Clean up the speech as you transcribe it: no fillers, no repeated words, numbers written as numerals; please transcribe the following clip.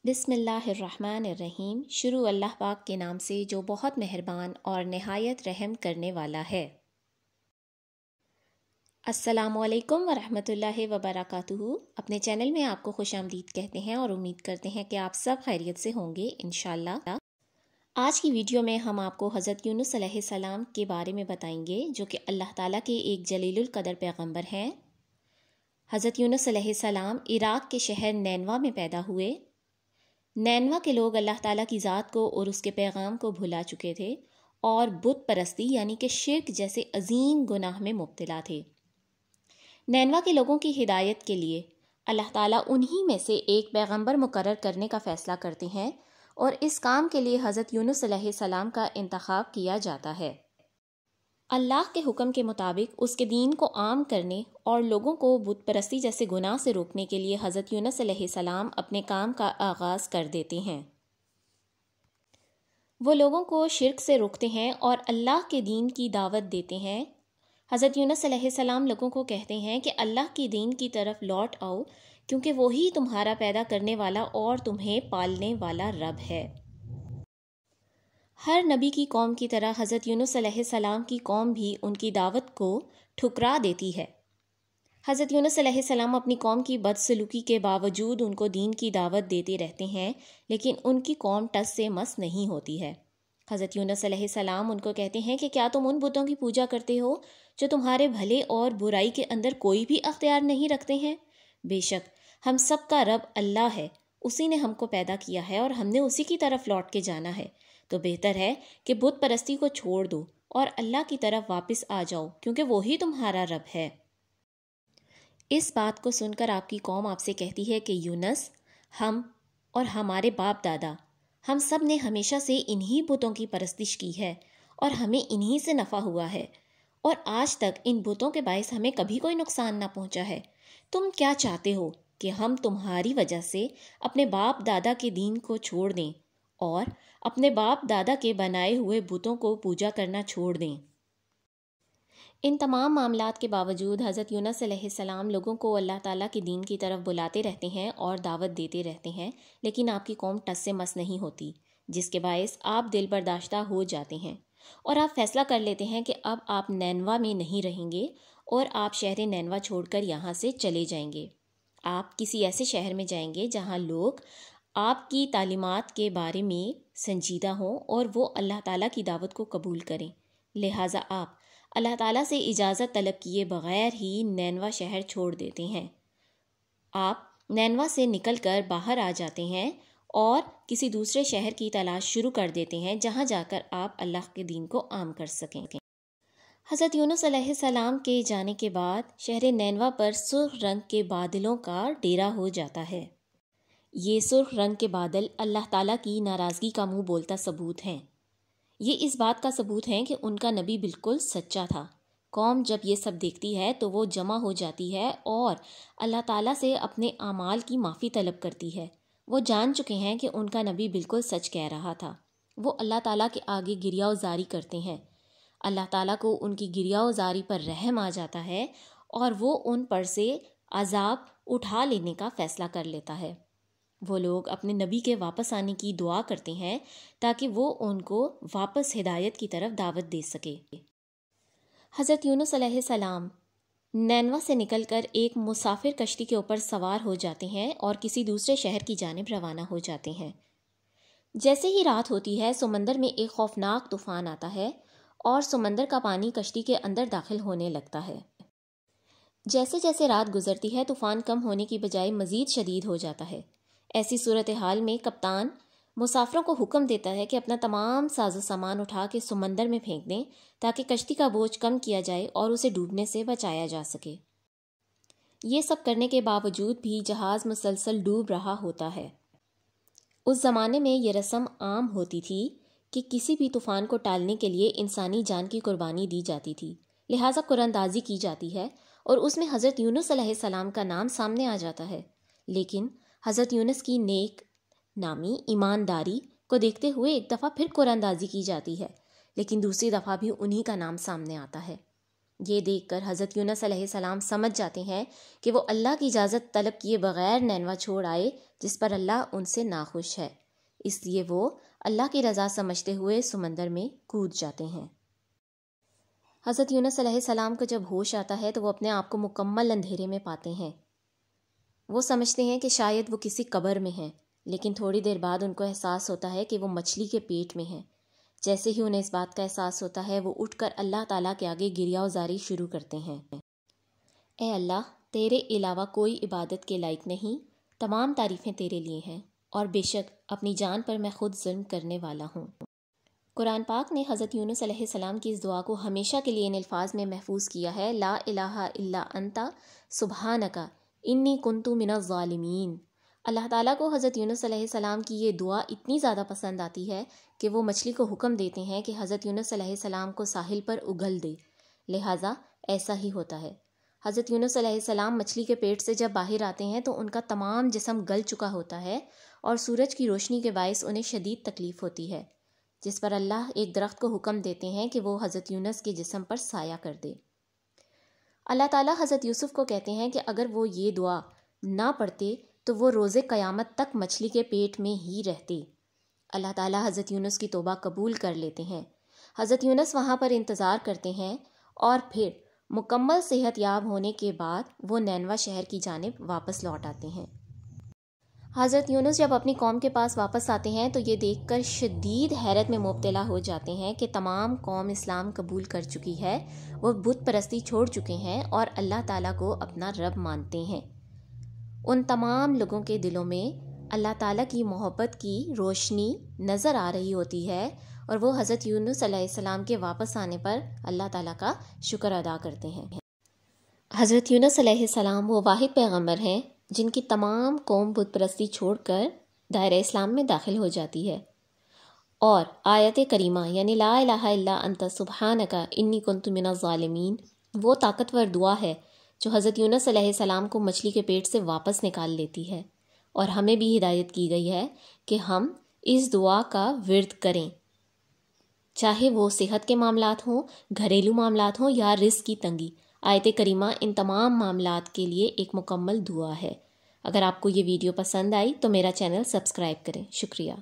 بسم اللہ الرحمن الرحیم۔ شروع اللہ پاک کے نام سے جو بہت مہربان اور نہایت رحم کرنے والا ہے۔ السلام علیکم ورحمۃ اللہ وبرکاتہ۔ اپنے چینل میں آپ کو خوش آمدید کہتے ہیں اور امید کرتے ہیں کہ آپ سب خیریت سے ہوں گے انشاءاللہ۔ آج کی ویڈیو میں ہم آپ کو حضرت یونس علیہ السلام کے بارے میں بتائیں گے، جو کہ اللہ تعالیٰ کے ایک جلیل القدر پیغمبر ہیں۔ حضرت یونس علیہ السلام عراق کے شہر نینوا میں پیدا ہوئے۔ نینوا کے لوگ اللہ تعالیٰ کی ذات کو اور اس کے پیغام کو بھلا چکے تھے اور بت پرستی یعنی کہ شرک جیسے عظیم گناہ میں مبتلا تھے۔ نینوا کے لوگوں کی ہدایت کے لیے اللہ تعالیٰ انہی میں سے ایک پیغمبر مقرر کرنے کا فیصلہ کرتے ہیں اور اس کام کے لیے حضرت یونس علیہ السلام کا انتخاب کیا جاتا ہے۔ اللہ کے حکم کے مطابق اس کے دین کو عام کرنے اور لوگوں کو بت پرستی جیسے گناہ سے روکنے کے لیے حضرت یونس علیہ السلام اپنے کام کا آغاز کر دیتے ہیں۔ وہ لوگوں کو شرک سے روکتے ہیں اور اللہ کے دین کی دعوت دیتے ہیں۔ حضرت یونس علیہ السلام لوگوں کو کہتے ہیں کہ اللہ کی دین کی طرف لوٹ آؤ، کیونکہ وہی تمہارا پیدا کرنے والا اور تمہیں پالنے والا رب ہے۔ ہر نبی کی قوم کی طرح حضرت یونس علیہ السلام کی قوم بھی ان کی دعوت کو ٹھکرا دیتی ہے۔ حضرت یونس علیہ السلام اپنی قوم کی بدسلوکی کے باوجود ان کو دین کی دعوت دیتے رہتے ہیں، لیکن ان کی قوم ٹس سے مس نہیں ہوتی ہے۔ حضرت یونس علیہ السلام ان کو کہتے ہیں کہ کیا تم ان بتوں کی پوجا کرتے ہو جو تمہارے بھلے اور برائی کے اندر کوئی بھی اختیار نہیں رکھتے ہیں؟ بے شک ہم سب کا رب اللہ ہے، اسی نے ہم کو پیدا کیا ہے اور ہم نے اسی کی طرف لوٹ کے جانا ہے، تو بہتر ہے کہ بت پرستی کو چھوڑ دو اور اللہ کی طرف واپس آ جاؤ، کیونکہ وہی تمہارا رب ہے۔ اس بات کو سن کر آپ کی قوم آپ سے کہتی ہے کہ یونس، ہم اور ہمارے باپ دادا، ہم سب نے ہمیشہ سے انہی بتوں کی پرستش کی ہے اور ہمیں انہی سے نفع ہوا ہے، اور آج تک ان بتوں کے باعث ہمیں کبھی کوئی نقصان نہ پہنچا ہے۔ تم کیا چاہتے ہو کہ ہم تمہاری وجہ سے اپنے باپ دادا کے دین کو چھوڑ دیں اور اپنے باپ دادا کے بنائے ہوئے بتوں کو پوجا کرنا چھوڑ دیں؟ ان تمام معاملات کے باوجود حضرت یونس علیہ السلام لوگوں کو اللہ تعالیٰ کے دین کی طرف بلاتے رہتے ہیں اور دعوت دیتے رہتے ہیں، لیکن آپ کی قوم ٹس سے مس نہیں ہوتی، جس کے باعث آپ دل برداشتہ ہو جاتے ہیں اور آپ فیصلہ کر لیتے ہیں کہ اب آپ نینوا میں نہیں رہیں گے اور آپ شہر نینوا چھوڑ کر یہاں سے چلے جائیں گے۔ آپ کسی ایسے شہر میں جائیں گے جہاں لوگ آپ کی تعلیمات کے بارے میں سنجیدہ ہوں اور وہ اللہ تعالیٰ کی دعوت کو قبول کریں، لہٰذا آپ اللہ تعالیٰ سے اجازت طلب کیے بغیر ہی نینوا شہر چھوڑ دیتے ہیں۔ آپ نینوا سے نکل کر باہر آ جاتے ہیں اور کسی دوسرے شہر کی تلاش شروع کر دیتے ہیں جہاں جا کر آپ اللہ کے دین کو عام کر سکیں۔ حضرت یونس علیہ السلام کے جانے کے بعد شہر نینوا پر سرخ رنگ کے بادلوں کا ڈیرا ہو جاتا ہے۔ یہ سرخ رنگ کے بادل اللہ تعالیٰ کی ناراضگی کا منہ بولتا ثبوت ہیں۔ یہ اس بات کا ثبوت ہے کہ ان کا نبی بالکل سچا تھا۔ قوم جب یہ سب دیکھتی ہے تو وہ جمع ہو جاتی ہے اور اللہ تعالیٰ سے اپنے اعمال کی معافی طلب کرتی ہے۔ وہ جان چکے ہیں کہ ان کا نبی بالکل سچ کہہ رہا تھا۔ وہ اللہ تعالیٰ کے آگے گریہ وزاری کرتے ہیں۔ اللہ تعالیٰ کو ان کی گریہ وزاری پر رحم آ جاتا ہے اور وہ ان پر سے عذاب اٹھا لینے کا فیصلہ کر لیتا ہے۔ وہ لوگ اپنے نبی کے واپس آنے کی دعا کرتے ہیں تاکہ وہ ان کو واپس ہدایت کی طرف دعوت دے سکے۔ حضرت یونس علیہ السلام نینوا سے نکل کر ایک مسافر کشتی کے اوپر سوار ہو جاتے ہیں اور کسی دوسرے شہر کی جانب روانہ ہو جاتے ہیں۔ جیسے ہی رات ہوتی ہے، سمندر میں ایک خوفناک طوفان آتا ہے اور سمندر کا پانی کشتی کے اندر داخل ہونے لگتا ہے۔ جیسے جیسے رات گزرتی ہے، طوفان کم ہونے کی بجائے مزید شدید ہو جاتا ہے۔ ایسی صورتحال میں کپتان مسافروں کو حکم دیتا ہے کہ اپنا تمام ساز و سامان اٹھا کے سمندر میں پھینک دیں تاکہ کشتی کا بوجھ کم کیا جائے اور اسے ڈوبنے سے بچایا جا سکے۔ یہ سب کرنے کے باوجود بھی جہاز مسلسل ڈوب رہا ہوتا ہے۔ اس زمانے میں یہ رسم عام ہوتی تھی کہ کسی بھی طوفان کو ٹالنے کے لیے انسانی جان کی قربانی دی جاتی تھی، لہٰذا قراندازی کی جاتی ہے اور اس میں حضرت یونس علیہ السلام کا نام سامنے آ جاتا ہے۔ لیکن حضرت یونس کی نیک نامی ایمانداری کو دیکھتے ہوئے ایک دفعہ پھر قراندازی کی جاتی ہے، لیکن دوسری دفعہ بھی انہی کا نام سامنے آتا ہے۔ یہ دیکھ کر حضرت یونس علیہ السلام سمجھ جاتے ہیں کہ وہ اللہ کی اجازت طلب کیے بغیر نینوا چھوڑ آئے، جس پر اللہ ان سے ناخوش ہے، اس لیے وہ اللہ کی رضا سمجھتے ہوئے سمندر میں کود جاتے ہیں۔ حضرت یونس علیہ السلام کو جب ہوش آتا ہے تو وہ اپنے آپ کو مکمل اندھیرے میں پاتے ہیں۔ وہ سمجھتے ہیں کہ شاید وہ کسی قبر میں ہیں، لیکن تھوڑی دیر بعد ان کو احساس ہوتا ہے کہ وہ مچھلی کے پیٹ میں ہیں۔ جیسے ہی انہیں اس بات کا احساس ہوتا ہے وہ اٹھ کر اللہ تعالیٰ کے آگے گریہ وزاری شروع کرتے ہیں۔ اے اللہ، تیرے علاوہ کوئی عبادت کے لائق نہیں، تمام تعریفیں تیرے لیے ہیں، اور بے شک اپنی جان پر میں خود ظلم کرنے والا ہوں۔ قرآن پاک نے حضرت یونس علیہ السلام کی اس دعا کو ہمیشہ کے لیے ان الفاظ میں محفوظ کیا ہے، لا الہ الا انت سبحانک انی کنت من الظالمین۔ اللہ تعالیٰ کو حضرت یونس علیہ السلام کی یہ دعا اتنی زیادہ پسند آتی ہے کہ وہ مچھلی کو حکم دیتے ہیں کہ حضرت یونس علیہ السلام کو ساحل پر اگل دے، لہٰذا ایسا ہی ہوتا ہے۔ حضرت یونس علیہ السلام مچھلی کے پیٹ سے جب باہر آتے ہیں تو ان کا تمام جسم گل چکا ہوتا ہے اور سورج کی روشنی کے باعث انہیں شدید تکلیف ہوتی ہے، جس پر اللہ ایک درخت کو حکم دیتے ہیں کہ وہ حضرت یونس کے جسم پر سایہ کر دے۔ اللہ تعالیٰ حضرت یوسف کو کہتے ہیں کہ اگر وہ یہ دعا نہ پڑھتے تو وہ روز قیامت تک مچھلی کے پیٹ میں ہی رہتے۔ اللہ تعالیٰ حضرت یونس کی توبہ قبول کر لیتے ہیں۔ حضرت یونس وہاں پر انتظار کرتے ہیں اور پھر مکمل صحت یاب ہونے کے بعد وہ نینوا شہر کی جانب واپس لوٹ آتے ہیں۔ حضرت یونس جب اپنی قوم کے پاس واپس آتے ہیں تو یہ دیکھ کر شدید حیرت میں مبتلا ہو جاتے ہیں کہ تمام قوم اسلام قبول کر چکی ہے، وہ بت پرستی چھوڑ چکے ہیں اور اللہ تعالیٰ کو اپنا رب مانتے ہیں۔ ان تمام لوگوں کے دلوں میں اللہ تعالیٰ کی محبت کی روشنی نظر آ رہی ہوتی ہے اور وہ حضرت یونس علیہ السلام کے واپس آنے پر اللہ تعالیٰ کا شکر ادا کرتے ہیں۔ حضرت یونس علیہ السلام وہ واحد پیغمبر ہیں جن کی تمام قوم بت پرستی چھوڑ کر دائرہ اسلام میں داخل ہو جاتی ہے، اور آیت کریمہ یعنی لا الہ الا انت سبحانک انی کنت من الظالمین وہ طاقتور دعا ہے جو حضرت یونس علیہ السلام کو مچھلی کے پیٹ سے واپس نکال لیتی ہے، اور ہمیں بھی ہدایت کی گئی ہے کہ ہم اس دعا کا ورد کریں، چاہے وہ صحت کے معاملات ہوں، گھریلو معاملات ہوں یا رزق کی تنگی۔ آیت کریمہ ان تمام معاملات کے لیے ایک مکمل دعا ہے۔ اگر آپ کو یہ ویڈیو پسند آئی تو میرا چینل سبسکرائب کریں۔ شکریہ۔